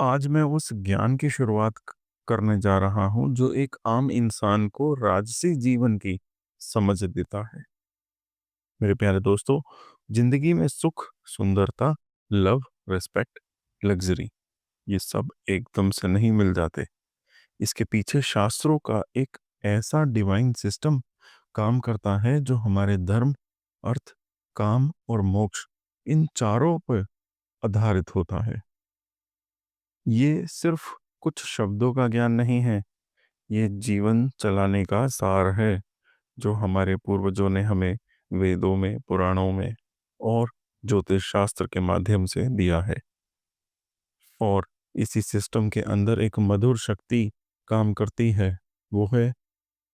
आज मैं उस ज्ञान की शुरुआत करने जा रहा हूं जो एक आम इंसान को राजसी जीवन की समझ देता है। मेरे प्यारे दोस्तों, जिंदगी में सुख, सुंदरता, लव, रिस्पेक्ट, लग्जरी, ये सब एकदम से नहीं मिल जाते। इसके पीछे शास्त्रों का एक ऐसा डिवाइन सिस्टम काम करता है जो हमारे धर्म, अर्थ, काम और मोक्ष, इन चारों पर आधारित होता है। ये सिर्फ कुछ शब्दों का ज्ञान नहीं है, ये जीवन चलाने का सार है जो हमारे पूर्वजों ने हमें वेदों में, पुराणों में और ज्योतिष शास्त्र के माध्यम से दिया है। और इसी सिस्टम के अंदर एक मधुर शक्ति काम करती है, वो है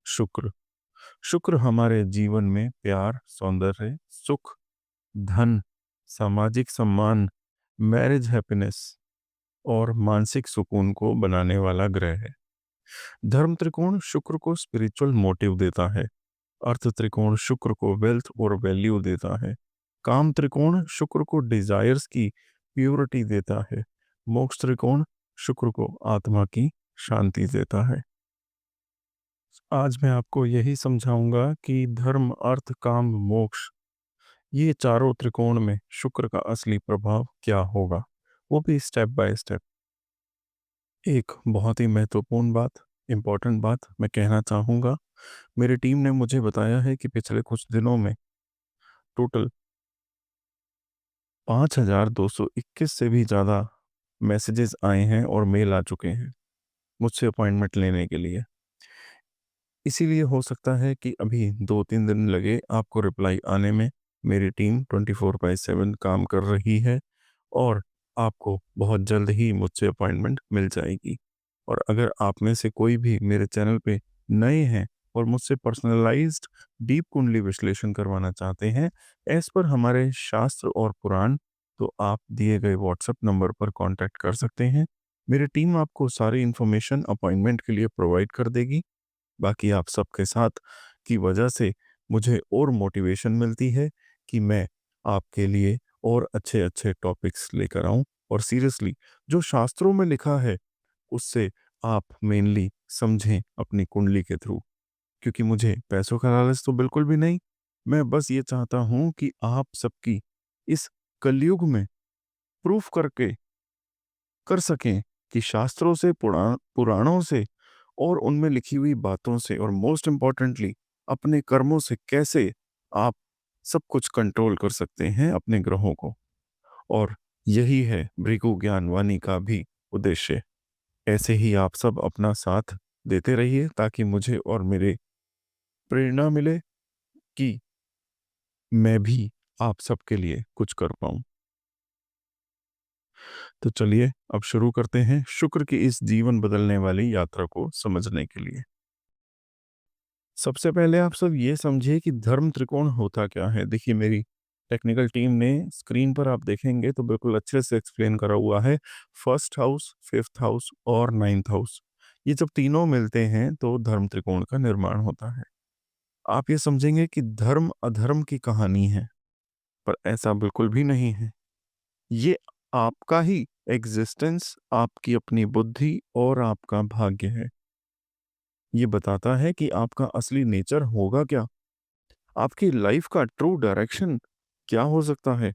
शुक्र। शुक्र हमारे जीवन में प्यार, सौंदर्य, सुख, धन, सामाजिक सम्मान, मैरिज हैप्पीनेस और मानसिक सुकून को बनाने वाला ग्रह है। धर्म त्रिकोण शुक्र को स्पिरिचुअल मोटिव देता है। अर्थ त्रिकोण शुक्र को वेल्थ और वैल्यू देता है। काम त्रिकोण शुक्र को डिजायर्स की प्योरिटी देता है। मोक्ष त्रिकोण शुक्र को आत्मा की शांति देता है। आज मैं आपको यही समझाऊंगा कि धर्म, अर्थ, काम, मोक्ष, ये चारों त्रिकोण में शुक्र का असली प्रभाव क्या होगा, वो भी स्टेप बाय स्टेप। एक बहुत ही महत्वपूर्ण बात, इम्पोर्टेंट बात मैं कहना चाहूँगा। मेरी टीम ने मुझे बताया है कि पिछले कुछ दिनों में टोटल 5,221 से भी ज़्यादा मैसेजेस आए हैं और मेल आ चुके हैं मुझसे अपॉइंटमेंट लेने के लिए। इसीलिए हो सकता है कि अभी 2-3 दिन लगे आपको रिप्लाई आने में। मेरी टीम 24/7 काम कर रही है और आपको बहुत जल्द ही मुझसे अपॉइंटमेंट मिल जाएगी। और अगर आप में से कोई भी मेरे चैनल पे नए हैं और मुझसे पर्सनलाइज्ड डीप कुंडली विश्लेषण करवाना चाहते हैं एज पर हमारे शास्त्र और पुराण, तो आप दिए गए व्हाट्सएप नंबर पर कांटेक्ट कर सकते हैं। मेरी टीम आपको सारी इन्फॉर्मेशन अपॉइंटमेंट के लिए प्रोवाइड कर देगी। बाकी आप सबके साथ की वजह से मुझे और मोटिवेशन मिलती है कि मैं आपके लिए और अच्छे अच्छे टॉपिक्स लेकर आऊं। और सीरियसली, जो शास्त्रों में लिखा है उससे आप मेनली समझें अपनी कुंडली के थ्रू। क्योंकि मुझे पैसों का लालच तो बिल्कुल भी नहीं। मैं बस ये चाहता हूं कि आप सबकी इस कलयुग में प्रूफ करके कर सकें कि शास्त्रों से, पुराणों से और उनमें लिखी हुई बातों से और मोस्ट इम्पॉर्टेंटली अपने कर्मों से कैसे आप सब कुछ कंट्रोल कर सकते हैं अपने ग्रहों को। और यही है भृगु ज्ञान वाणी का भी उद्देश्य। ऐसे ही आप सब अपना साथ देते रहिए ताकि मुझे और मेरे प्रेरणा मिले कि मैं भी आप सबके लिए कुछ कर पाऊं। तो चलिए अब शुरू करते हैं शुक्र की इस जीवन बदलने वाली यात्रा को समझने के लिए। सबसे पहले आप सब ये समझिए कि धर्म त्रिकोण होता क्या है। देखिए, मेरी टेक्निकल टीम ने स्क्रीन पर आप देखेंगे तो बिल्कुल अच्छे से एक्सप्लेन करा हुआ है। फर्स्ट हाउस, फिफ्थ हाउस और नाइन्थ हाउस, ये जब तीनों मिलते हैं तो धर्म त्रिकोण का निर्माण होता है। आप ये समझेंगे कि धर्म अधर्म की कहानी है, पर ऐसा बिल्कुल भी नहीं है। ये आपका ही एग्जिस्टेंस, आपकी अपनी बुद्धि और आपका भाग्य है। ये बताता है कि आपका असली नेचर होगा क्या, आपकी लाइफ का ट्रू डायरेक्शन क्या हो सकता है,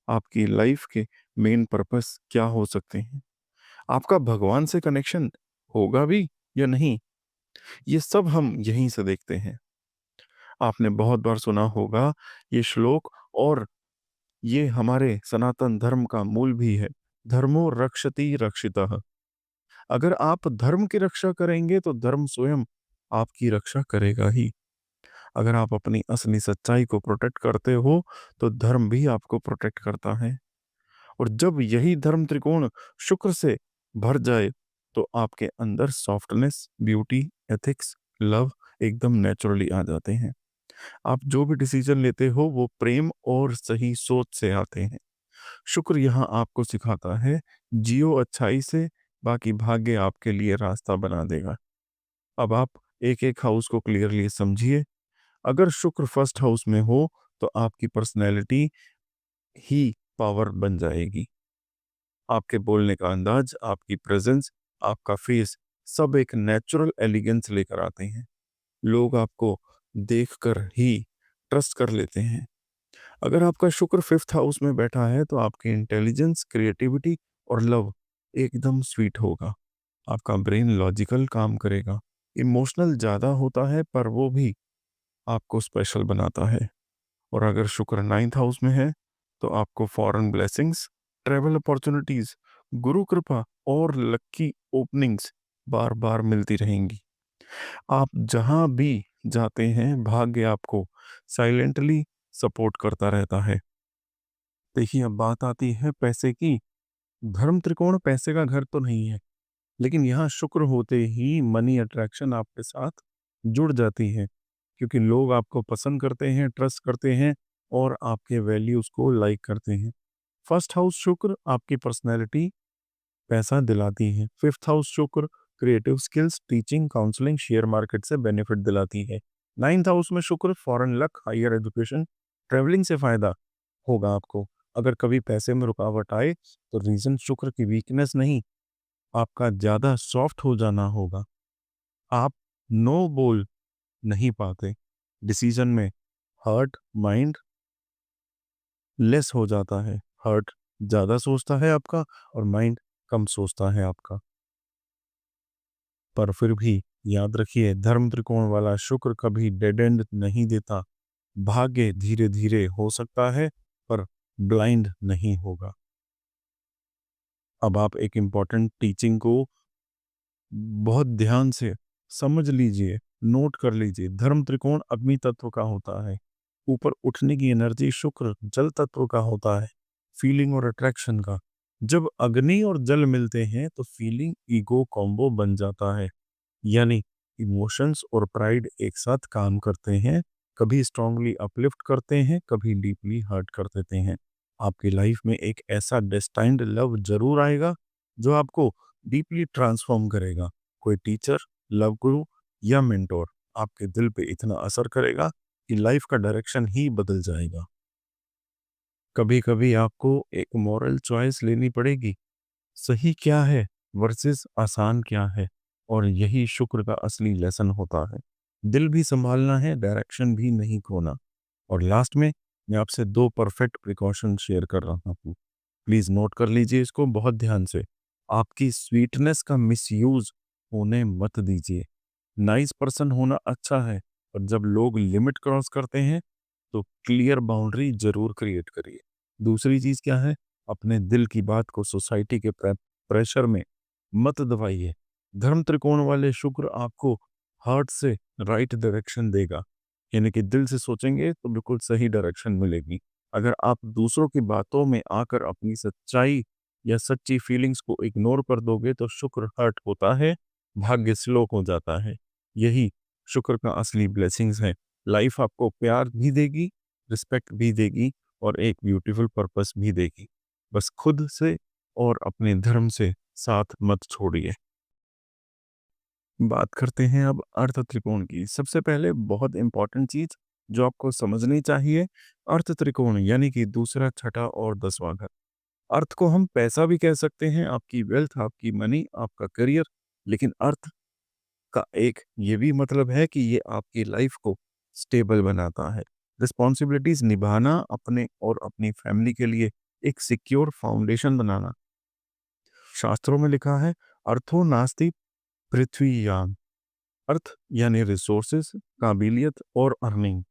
आपकी लाइफ के मेन पर्पस क्या हो सकते हैं, आपका भगवान से कनेक्शन होगा भी या नहीं। ये सब हम यहीं से देखते हैं। आपने बहुत बार सुना होगा ये श्लोक, और ये हमारे सनातन धर्म का मूल भी है। धर्मो रक्षति रक्षितः। अगर आप धर्म की रक्षा करेंगे तो धर्म स्वयं आपकी रक्षा करेगा ही। अगर आप अपनी असली सच्चाई को प्रोटेक्ट करते हो तो धर्म भी आपको प्रोटेक्ट करता है। और जब यही धर्म त्रिकोण शुक्र से भर जाए तो आपके अंदर सॉफ्टनेस, ब्यूटी, एथिक्स, लव एकदम नेचुरली आ जाते हैं। आप जो भी डिसीजन लेते हो वो प्रेम और सही सोच से आते हैं। शुक्र यहाँ आपको सिखाता है, जियो अच्छाई से, बाकी भाग्य आपके लिए रास्ता बना देगा। अब आप एक एक हाउस को क्लियरली समझिए। अगर शुक्र फर्स्ट हाउस में हो तो आपकी पर्सनैलिटी ही पावर बन जाएगी। आपके बोलने का अंदाज, आपकी प्रेजेंस, आपका फेस, सब एक नेचुरल एलिगेंस लेकर आते हैं। लोग आपको देखकर ही ट्रस्ट कर लेते हैं। अगर आपका शुक्र फिफ्थ हाउस में बैठा है तो आपकी इंटेलिजेंस, क्रिएटिविटी और लव एकदम स्वीट होगा। आपका ब्रेन लॉजिकल काम करेगा। इमोशनल ज्यादा होता है पर वो भी आपको स्पेशल बनाता है। और अगर शुक्र नाइन्थ हाउस में है तो आपको फॉरेन ब्लेसिंग्स, ट्रेवल अपॉर्चुनिटीज, गुरु कृपा और लक्की ओपनिंग्स बार बार मिलती रहेंगी। आप जहां भी जाते हैं भाग्य आपको साइलेंटली सपोर्ट करता रहता है। देखिए, अब बात आती है पैसे की। धर्म त्रिकोण पैसे का घर तो नहीं है, लेकिन यहाँ शुक्र होते ही मनी अट्रैक्शन आपके साथ जुड़ जाती है, क्योंकि लोग आपको पसंद करते हैं, ट्रस्ट करते हैं और आपके वैल्यूज को लाइक करते हैं। फर्स्ट हाउस शुक्र आपकी पर्सनैलिटी, पैसा दिलाती है। Fifth house Shukra creative skills, teaching, counselling, share market से बेनिफिट दिलाती है। नाइन्थ हाउस में Shukra foreign luck, higher education, travelling से फायदा होगा आपको। अगर कभी पैसे में रुकावट आए तो रीजन शुक्र की वीकनेस नहीं, आपका ज्यादा सॉफ्ट हो जाना होगा। आप नो बोल नहीं पाते, डिसीजन में हर्ट माइंड लेस हो जाता है। हर्ट ज्यादा सोचता है आपका और माइंड कम सोचता है आपका। पर फिर भी याद रखिए, धर्म त्रिकोण वाला शुक्र कभी डेड एंड नहीं देता। भाग्य धीरे धीरे हो सकता है पर ब्लाइंड नहीं होगा। अब आप एक इम्पॉर्टेंट टीचिंग को बहुत ध्यान से समझ लीजिए, नोट कर लीजिए। धर्म त्रिकोण अग्नि तत्व का होता है। ऊपर उठने की एनर्जी शुक्र जल तत्व का होता है, फीलिंग और अट्रैक्शन का। जब अग्नि और जल मिलते हैं तो फीलिंग ईगो कॉम्बो बन जाता है, यानी इमोशंस और प्राइड एक साथ काम करते हैं। कभी स्ट्रांगली अपलिफ्ट करते हैं, कभी डीपली हर्ट कर देते हैं। आपकी लाइफ में एक ऐसा डेस्टाइन्ड लव जरूर आएगा जो आपको डीपली ट्रांसफॉर्म करेगा। कोई टीचर, लव गुरु या मेंटोर आपके दिल पे इतना असर करेगा कि लाइफ का डायरेक्शन ही बदल जाएगा। कभी कभी आपको एक मॉरल चॉइस लेनी पड़ेगी, सही क्या है वर्सेस आसान क्या है। और यही शुक्र का असली लेसन होता है। दिल भी संभालना है, डायरेक्शन भी नहीं खोना। और लास्ट में मैं आपसे दो परफेक्ट प्रिकॉशन शेयर कर रहा हूँ। प्लीज नोट कर लीजिए इसको बहुत ध्यान से। आपकी स्वीटनेस का मिसयूज होने मत दीजिए। नाइस पर्सन होना अच्छा है, पर जब लोग लिमिट क्रॉस करते हैं तो क्लियर बाउंड्री जरूर क्रिएट करिए। दूसरी चीज क्या है, अपने दिल की बात को सोसाइटी के प्रेशर में मत दबाइए। धर्म त्रिकोण वाले शुक्र आपको हार्ट से राइट डायरेक्शन देगा, यानी कि दिल से सोचेंगे तो बिल्कुल सही डायरेक्शन मिलेगी। अगर आप दूसरों की बातों में आकर अपनी सच्चाई या सच्ची फीलिंग्स को इग्नोर कर दोगे तो शुक्र हर्ट होता है, भाग्य स्लो हो जाता है। यही शुक्र का असली ब्लेसिंग्स है। लाइफ आपको प्यार भी देगी, रिस्पेक्ट भी देगी और एक ब्यूटीफुल पर्पस भी देगी। बस खुद से और अपने धर्म से साथ मत छोड़िए। बात करते हैं अब अर्थ त्रिकोण की। सबसे पहले बहुत इंपॉर्टेंट चीज जो आपको समझनी चाहिए, अर्थ त्रिकोण यानी कि दूसरा, छठा और 10वां घर। अर्थ को हम पैसा भी कह सकते हैं, आपकी वेल्थ, आपकी मनी, आपका करियर। लेकिन अर्थ का एक ये भी मतलब है कि ये आपकी लाइफ को स्टेबल बनाता है। रिस्पॉन्सिबिलिटीज निभाना, अपने और अपनी फैमिली के लिए एक सिक्योर फाउंडेशन बनाना। शास्त्रों में लिखा है, अर्थो नास्ति पृथ्वी यान। अर्थ यानी रिसोर्सेस, काबिलियत और अर्निंग।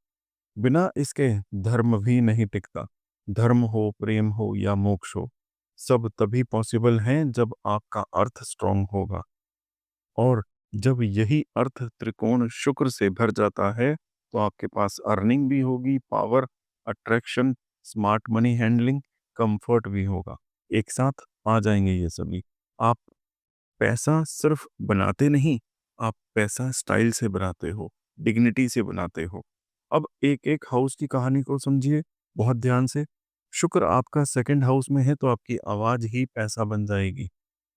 बिना इसके धर्म भी नहीं टिकता। धर्म हो, प्रेम हो या मोक्ष हो, सब तभी पॉसिबल हैं जब आपका अर्थ स्ट्रांग होगा। और जब यही अर्थ त्रिकोण शुक्र से भर जाता है तो आपके पास अर्निंग भी होगी, power, attraction, smart money handling, comfort भी होगा। एक साथ आ जाएंगे ये सभी। आप पैसा सिर्फ बनाते नहीं, आप पैसा स्टाइल से बनाते हो, डिग्निटी से बनाते हो। अब एक एक हाउस की कहानी को समझिए बहुत ध्यान से। शुक्र आपका सेकंड हाउस में है तो आपकी आवाज ही पैसा बन जाएगी।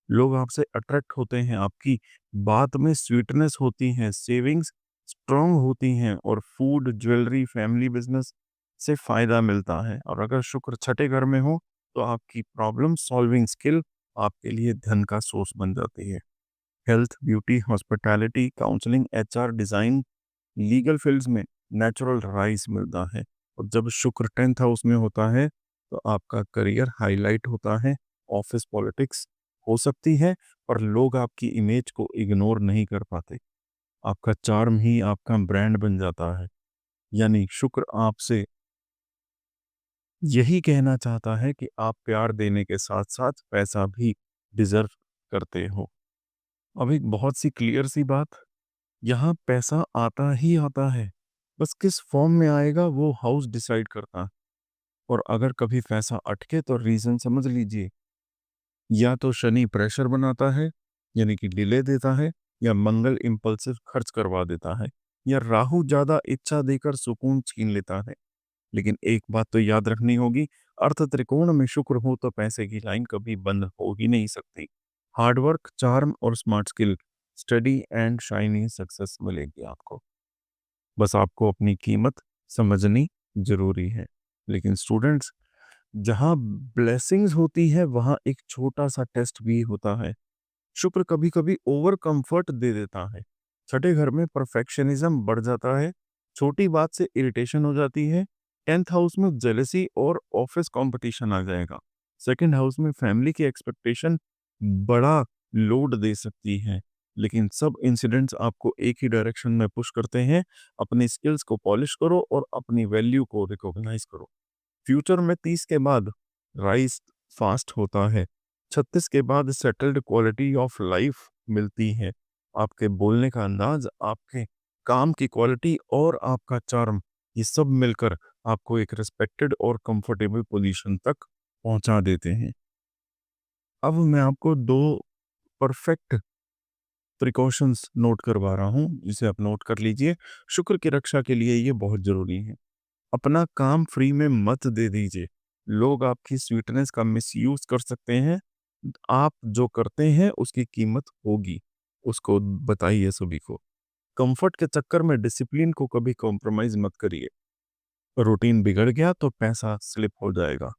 लोग आपसे अट्रैक्ट होते हैं, आपकी बात में स्वीटनेस होती है, सेविंग्स स्ट्रांग होती हैं और फूड, ज्वेलरी, फैमिली बिजनेस से फायदा मिलता है। और अगर शुक्र छठे घर में हो तो आपकी प्रॉब्लम सॉल्विंग स्किल आपके लिए धन का सोर्स बन जाती है। Health, beauty, hospitality, counselling, HR, design, legal fields में नेचुरल राइज मिलता है। और जब शुक्र 10th हाउस में होता है तो आपका करियर हाईलाइट होता है। ऑफिस पॉलिटिक्स हो सकती है पर लोग आपकी इमेज को इग्नोर नहीं कर पाते। आपका चार्म ही आपका ब्रांड बन जाता है। यानी शुक्र आपसे यही कहना चाहता है कि आप प्यार देने के साथ-साथ पैसा भी डिज़र्व करते हो। अब एक बहुत सी क्लियर सी बात, यहाँ पैसा आता ही आता है। बस किस फॉर्म में आएगा वो हाउस डिसाइड करता है। और अगर कभी पैसा अटके तो रीज़न समझ लीजिए, या तो शनि प्रेशर बनाता है, यानी कि डिले देता है, या मंगल इम्पल्सिव खर्च करवा देता है, या राहु ज़्यादा इच्छा देकर सुकून छीन लेता है। लेकिन एक बात तो याद रखनी होगी, अर्थ त्रिकोण में शुक्र हो तो पैसे की लाइन कभी बंद हो ही नहीं सकती। हार्डवर्क, चार्म और smart skill, study and shiny success मिलेगी आपको। बस आपको अपनी कीमत समझनी जरूरी है। लेकिन स्टूडेंट्स, जहाँ ब्लेसिंग्स होती है वहाँ एक छोटा सा टेस्ट भी होता है। शुक्र कभी कभी ओवर कंफर्ट दे देता है। छठे घर में परफेक्शनिज्म बढ़ जाता है। छोटी बात से इरिटेशन हो जाती है। 10th हाउस में जेलेसी और ऑफिस कंपटीशन आ जाएगा। सेकंड हाउस में फैमिली की एक्सपेक्टेशन बड़ा लोड दे सकती है। लेकिन सब इंसिडेंट्स आपको एक ही डायरेक्शन में पुश करते हैं। अपनी स्किल्स को पॉलिश करो और अपनी वैल्यू को रिकॉग्नाइज करो। फ्यूचर में 30 के बाद राइज फास्ट होता है। 36 के बाद सेटल्ड क्वालिटी ऑफ लाइफ मिलती है। आपके बोलने का अंदाज, आपके काम की क्वालिटी और आपका चार्म, ये सब मिलकर आपको एक रिस्पेक्टेड और कंफर्टेबल पोजीशन तक पहुंचा देते हैं। अब मैं आपको दो परफेक्ट प्रिकॉशंस नोट करवा रहा हूं, जिसे आप नोट कर लीजिए। शुक्र की रक्षा के लिए ये बहुत जरूरी है। अपना काम फ्री में मत दे दीजिए। लोग आपकी स्वीटनेस का मिसयूज कर सकते हैं। आप जो करते हैं उसकी कीमत होगी, उसको बताइए सभी को। कंफर्ट के चक्कर में डिसिप्लिन को कभी कॉम्प्रोमाइज मत करिए। रूटीन बिगड़ गया तो पैसा स्लिप हो जाएगा।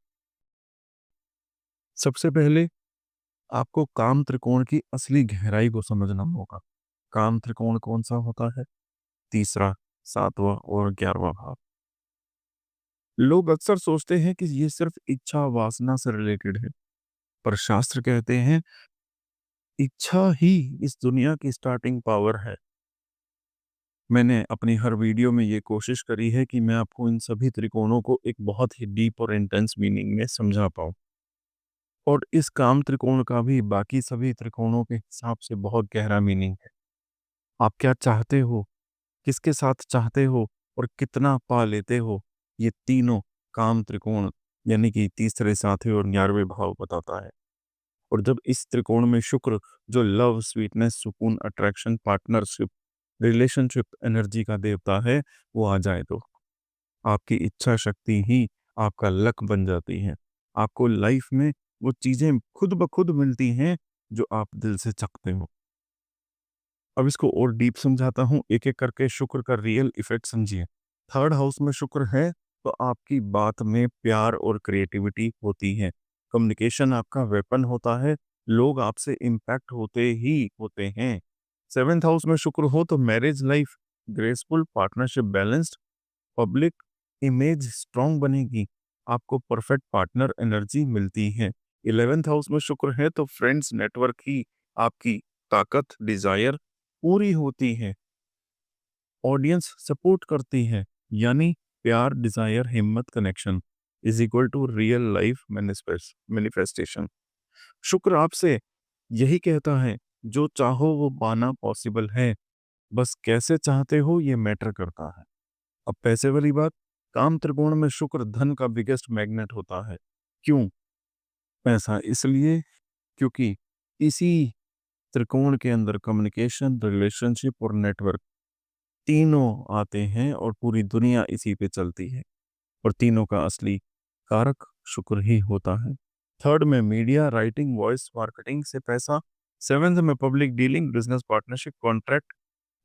सबसे पहले आपको काम त्रिकोण की असली गहराई को समझना होगा। काम त्रिकोण कौन सा होता है? तीसरा, सातवां और 11वां भाव। लोग अक्सर सोचते हैं कि ये सिर्फ इच्छा वासना से रिलेटेड है, पर शास्त्र कहते हैं इच्छा ही इस दुनिया की स्टार्टिंग पावर है। मैंने अपनी हर वीडियो में ये कोशिश करी है कि मैं आपको इन सभी त्रिकोणों को एक बहुत ही डीप और इंटेंस मीनिंग में समझा पाऊं। और इस काम त्रिकोण का भी बाकी सभी त्रिकोणों के हिसाब से बहुत गहरा मीनिंग है। आप क्या चाहते हो, किसके साथ चाहते हो और कितना पा लेते हो, ये तीनों काम त्रिकोण यानी कि तीसरे, सातवें और 11वें भाव बताता है। और जब इस त्रिकोण में शुक्र, जो लव, स्वीटनेस, सुकून, अट्रैक्शन, पार्टनरशिप, रिलेशनशिप एनर्जी का देवता है, वो आ जाए तो आपकी इच्छा शक्ति ही आपका लक बन जाती है। आपको लाइफ में वो चीजें खुद ब खुद मिलती हैं जो आप दिल से चाहते हो। अब इसको और डीप समझाता हूँ, एक एक करके शुक्र का रियल इफेक्ट समझिए। थर्ड हाउस में शुक्र है तो आपकी बात में प्यार और क्रिएटिविटी होती है। कम्युनिकेशन आपका वेपन होता है। लोग आपसे इम्पैक्ट होते ही होते हैं। सेवेंथ हाउस में शुक्र हो तो marriage life graceful, partnership balanced, public image strong बनेगी। आपको परफेक्ट पार्टनर एनर्जी मिलती है। 11th हाउस में शुक्र है तो फ्रेंड्स नेटवर्क ही आपकी ताकत, डिजायर पूरी होती है। ऑडियंस सपोर्ट करती है। यानी प्यार, डिजायर, हिम्मत, connection is equal to real life manifestation. Shukra आपसे यही कहता है, जो चाहो वो पाना पॉसिबल है, बस कैसे चाहते हो ये मैटर करता है। अब पैसे वाली बात, काम त्रिकोण में शुक्र धन का बिगेस्ट मैग्नेट होता है। क्यों? पैसा इसलिए क्योंकि इसी त्रिकोण के अंदर कम्युनिकेशन, रिलेशनशिप और नेटवर्क तीनों आते हैं और पूरी दुनिया इसी पे चलती है। और तीनों का असली कारक शुक्र ही होता है। थर्ड में मीडिया, राइटिंग, वॉइस मार्केटिंग से पैसा। सेवेंथ में public dealing, business partnership, contract,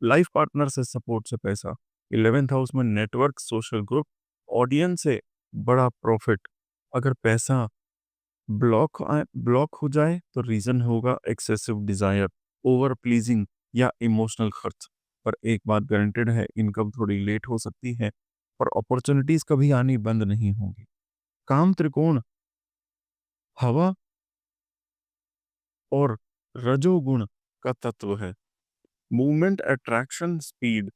life partner से सपोर्ट से पैसा। 11th हाउस में नेटवर्क, सोशल ग्रुप, ऑडियंस से बड़ा प्रॉफिट। अगर पैसा ब्लॉक हो जाए तो रीज़न होगा एक्सेसिव डिज़ायर, ओवर प्लीज़िंग या इमोशनल खर्च। पर एक बात गारंटेड है, इनकम थोड़ी लेट हो सकती है, पर अपॉर्च्युनिटीज़ कभी आनी बंद नहीं होंगी। काम त्रिकोण हवा और रजोगुण का तत्व है। Movement, attraction, speed.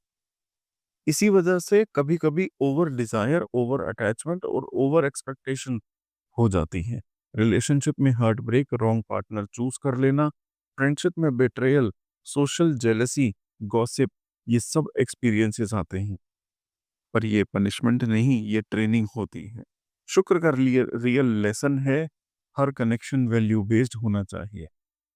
इसी वजह से कभी-कभी ओवर डिज़ायर, ओवर अटैचमेंट और ओवर एक्सपेक्टेशन हो जाती हैं। रिलेशनशिप में heart break, wrong partner choose कर लेना, फ्रेंडशिप में बिट्रेयल, सोशल जेलसी, गॉसिप, ये सब एक्सपीरियंसेस आते हैं। पर ये पनिशमेंट नहीं, ये ट्रेनिंग होती है। शुक्र का रियल लेसन है, हर कनेक्शन वैल्यू बेस्ड होना चाहिए,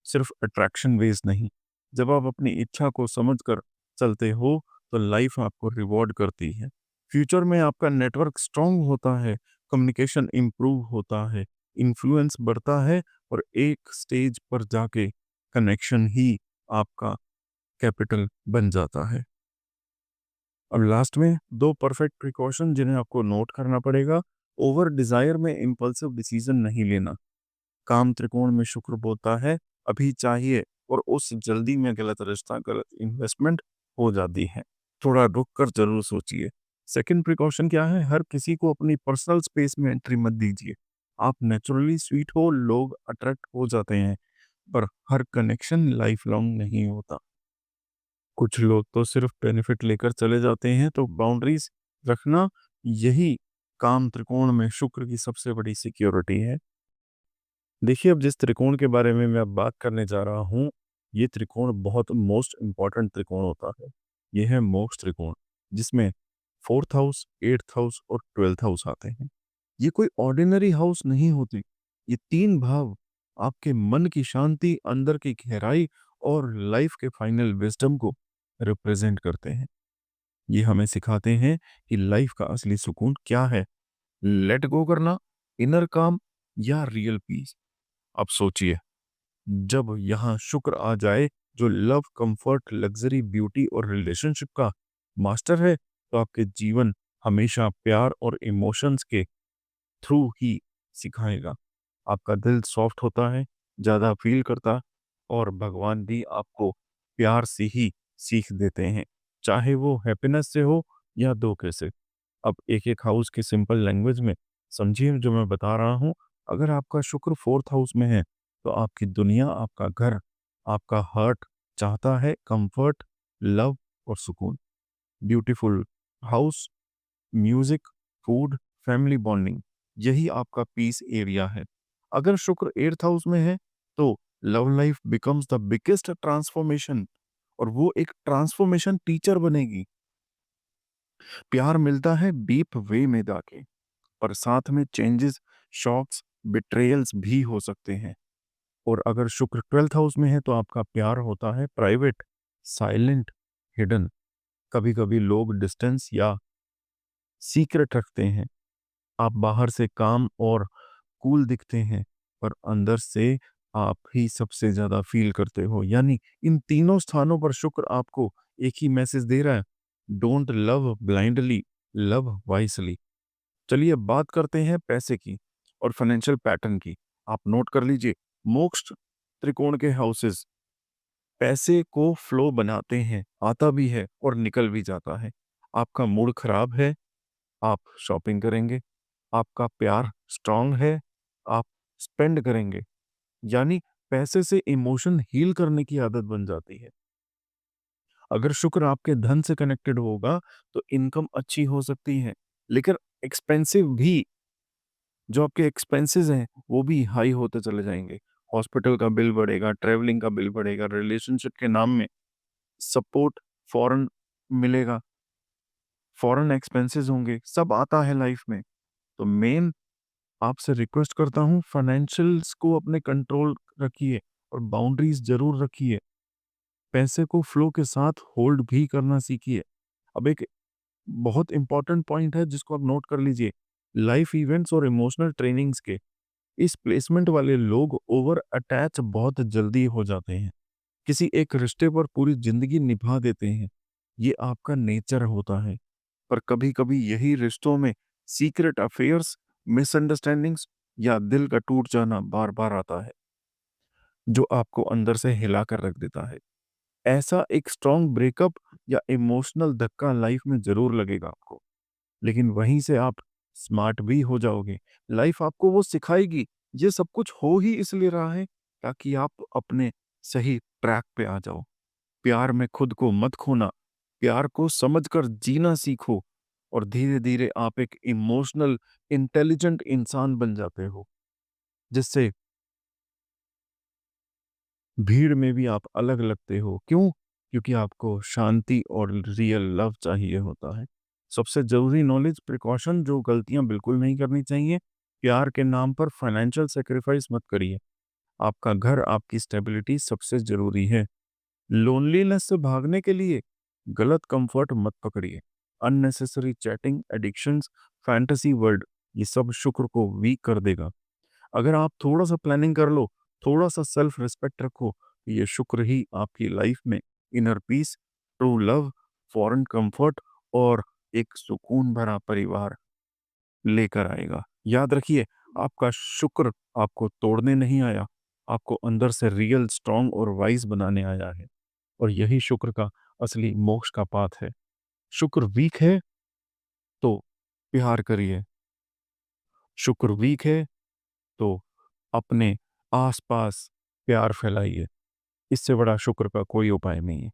सिर्फ अट्रैक्शन बेस्ड नहीं। जब आप अपनी इच्छा को समझकर चलते हो, तो लाइफ आपको रिवॉर्ड करती है। फ्यूचर में आपका नेटवर्क स्ट्रांग होता है, कम्युनिकेशन इम्प्रूव होता है, इन्फ्लुएंस बढ़ता है और एक स्टेज पर जाके कनेक्शन ही आपका कैपिटल बन जाता है। अब लास्ट में दो परफेक्ट प्रिकॉशन जिन्हें आपको नोट करना पड़ेगा। ओवर डिजायर में इम्पल्सिव डिसीजन नहीं लेना। काम त्रिकोण में शुक्र बोलता है अभी चाहिए, और उस जल्दी में गलत रिश्ता, गलत इन्वेस्टमेंट हो जाती है। थोड़ा रुक कर जरूर सोचिए। सेकंड प्रिकॉशन क्या है? हर किसी को अपनी पर्सनल स्पेस में एंट्री मत दीजिए। आप नेचुरली स्वीट हो, लोग अट्रैक्ट हो जाते हैं, पर हर कनेक्शन लाइफ लॉन्ग नहीं होता। कुछ लोग तो सिर्फ बेनिफिट लेकर चले जाते हैं, तो बाउंड्रीज रखना, यही काम त्रिकोण में शुक्र की सबसे बड़ी सिक्योरिटी है। देखिए, अब जिस त्रिकोण के बारे में मैं अब बात करने जा रहा हूँ, ये त्रिकोण बहुत मोस्ट इम्पॉर्टेंट त्रिकोण होता है। ये है मोक्ष त्रिकोण, जिसमें फोर्थ हाउस, एट्थ हाउस और ट्वेल्थ हाउस आते हैं। ये कोई ऑर्डिनरी हाउस नहीं होती। ये तीन भाव आपके मन की शांति, अंदर की गहराई और लाइफ के फाइनल विजडम को रिप्रेजेंट करते हैं। ये हमें सिखाते हैं कि लाइफ का असली सुकून क्या है, लेट गो करना, इनर काम या रियल पीस। अब सोचिए, जब यहाँ शुक्र आ जाए, जो लव, कंफर्ट, लग्जरी, ब्यूटी और रिलेशनशिप का मास्टर है, तो आपके जीवन हमेशा प्यार और इमोशंस के थ्रू ही सिखाएगा। आपका दिल सॉफ्ट होता है, ज़्यादा फील करता, और भगवान भी आपको प्यार से ही सीख देते हैं, चाहे वो हैप्पीनेस से हो या धोखे से। अब एक-एक हाउस की सिंपल लैंग्वेज में समझिए जो मैं बता रहा हूँ। अगर आपका शुक्र 4th हाउस में है, तो आपकी दुनिया, आपका घर, आपका हार्ट चाहता है कंफर्ट, लव और सुकून। Beautiful house, music, food, family bonding, यही आपका पीस एरिया है। अगर शुक्र 8th हाउस में है, तो love life becomes the biggest transformation, और वो एक ट्रांसफॉर्मेशन टीचर बनेगी। प्यार मिलता है डीप वे में जाके, पर साथ में चेंजेस, शॉक्स, बिट्रेयल्स भी हो सकते हैं। और अगर शुक्र 12th हाउस में है, तो आपका प्यार होता है प्राइवेट, साइलेंट, हिडन। कभी-कभी लोग डिस्टेंस या सीक्रेट रखते हैं। आप बाहर से काम और कूल दिखते हैं, पर अंदर से आप ही सबसे ज़्यादा फ़ील करते हो। यानी इन तीनों स्थानों पर शुक्र आपको एक ही मैसेज दे रहा है, don't love blindly, love wisely. चलिए अब बात करते हैं पैसे की और फाइनेंशियल पैटर्न की। आप नोट कर लीजिए, मोक्ष त्रिकोण के हाउसेस पैसे को फ्लो बनाते हैं, आता भी है और निकल भी जाता है। आपका मूड खराब है, आप शॉपिंग करेंगे। आपका प्यार स्ट्रांग है, आप स्पेंड करेंगे। यानी पैसे से इमोशन हील करने की आदत बन जाती है। अगर शुक्र आपके धन से कनेक्टेड होगा, तो इनकम अच्छी हो सकती है, लेकिन एक्सपेंसिव भी, जो आपके एक्सपेंसेस हैं, वो भी हाई होते चले जाएँगे। हॉस्पिटल का बिल बढ़ेगा, ट्रैवलिंग का बिल बढ़ेगा, रिलेशनशिप के नाम में सपोर्ट फॉरेन मिलेगा, फॉरेन एक्सपेंसेस होंगे, सब आता है लाइफ में। तो मेन आपसे रिक्वेस्ट करता हूँ, फाइनेंशियल्स को अपने कंट्रोल रखिए और बाउंड्रीज ज़रूर रखिए। पैसे को फ्लो के साथ होल्ड भी करना सीखिए। अब एक बहुत इम्पोर्टेंट पॉइंट है जिसको आप नोट कर लीजिए। लाइफ इवेंट्स और इमोशनल ट्रेनिंग्स के इस प्लेसमेंट वाले लोग ओवर अटैच बहुत जल्दी हो जाते हैं। किसी एक रिश्ते पर पूरी ज़िंदगी निभा देते हैं। ये आपका नेचर होता है। पर कभी-कभी यही रिश्तों में सीक्रेट अफेयर्स, मिसअंडरस्टैंडिंग्स या दिल का टूट जाना बार-बार आता है, जो आपको अंदर से हिला कर रख देता है। ऐसा एक स्ट्रॉन्ग ब्रेकअप या इमोशनल धक्का लाइफ में ज़रूर लगेगा आपको, लेकिन वहीं से आप स्मार्ट भी हो जाओगे। लाइफ आपको वो सिखाएगी, ये सब कुछ हो ही इसलिए रहा है ताकि आप अपने सही ट्रैक पे आ जाओ। प्यार में खुद को मत खोना, प्यार को समझकर जीना सीखो और धीरे-धीरे आप एक इमोशनल इंटेलिजेंट इंसान बन जाते हो, जिससे भीड़ में भी आप अलग लगते हो। क्यों? क्योंकि आपको शांति और रियल लव चाहिए होता है। सबसे ज़रूरी नॉलेज प्रिकॉशन जो गलतियाँ बिल्कुल नहीं करनी चाहिए, प्यार के नाम पर फाइनेंशियल सैक्रिफाइस मत करिए। आपका घर, आपकी स्टेबिलिटी सबसे ज़रूरी है। लोनलीनेस से भागने के लिए गलत कंफर्ट मत पकड़िए। Unnecessary chatting, addictions, fantasy world ये सब शुक्र को वीक कर देगा। अगर आप थोड़ा-सा प्लानिंग कर लो, थोड़ा-सा सेल्फ रिस्पेक्ट रखो, ये शुक्र ही आपकी लाइफ में inner peace, true love, foreign comfort और एक सुकून भरा परिवार लेकर आएगा। याद रखिए, आपका शुक्र आपको तोड़ने नहीं आया, आपको अंदर से रियल, स्ट्रॉन्ग और वाइज़ बनाने आया है और यही शुक्र का असली मोक्ष का पाथ है। शुक्र वीक है, तो प्यार करिए। शुक्र वीक है, तो अपने आस-पास प्यार फैलाइए। इससे बड़ा शुक्र का कोई उपाय नहीं है।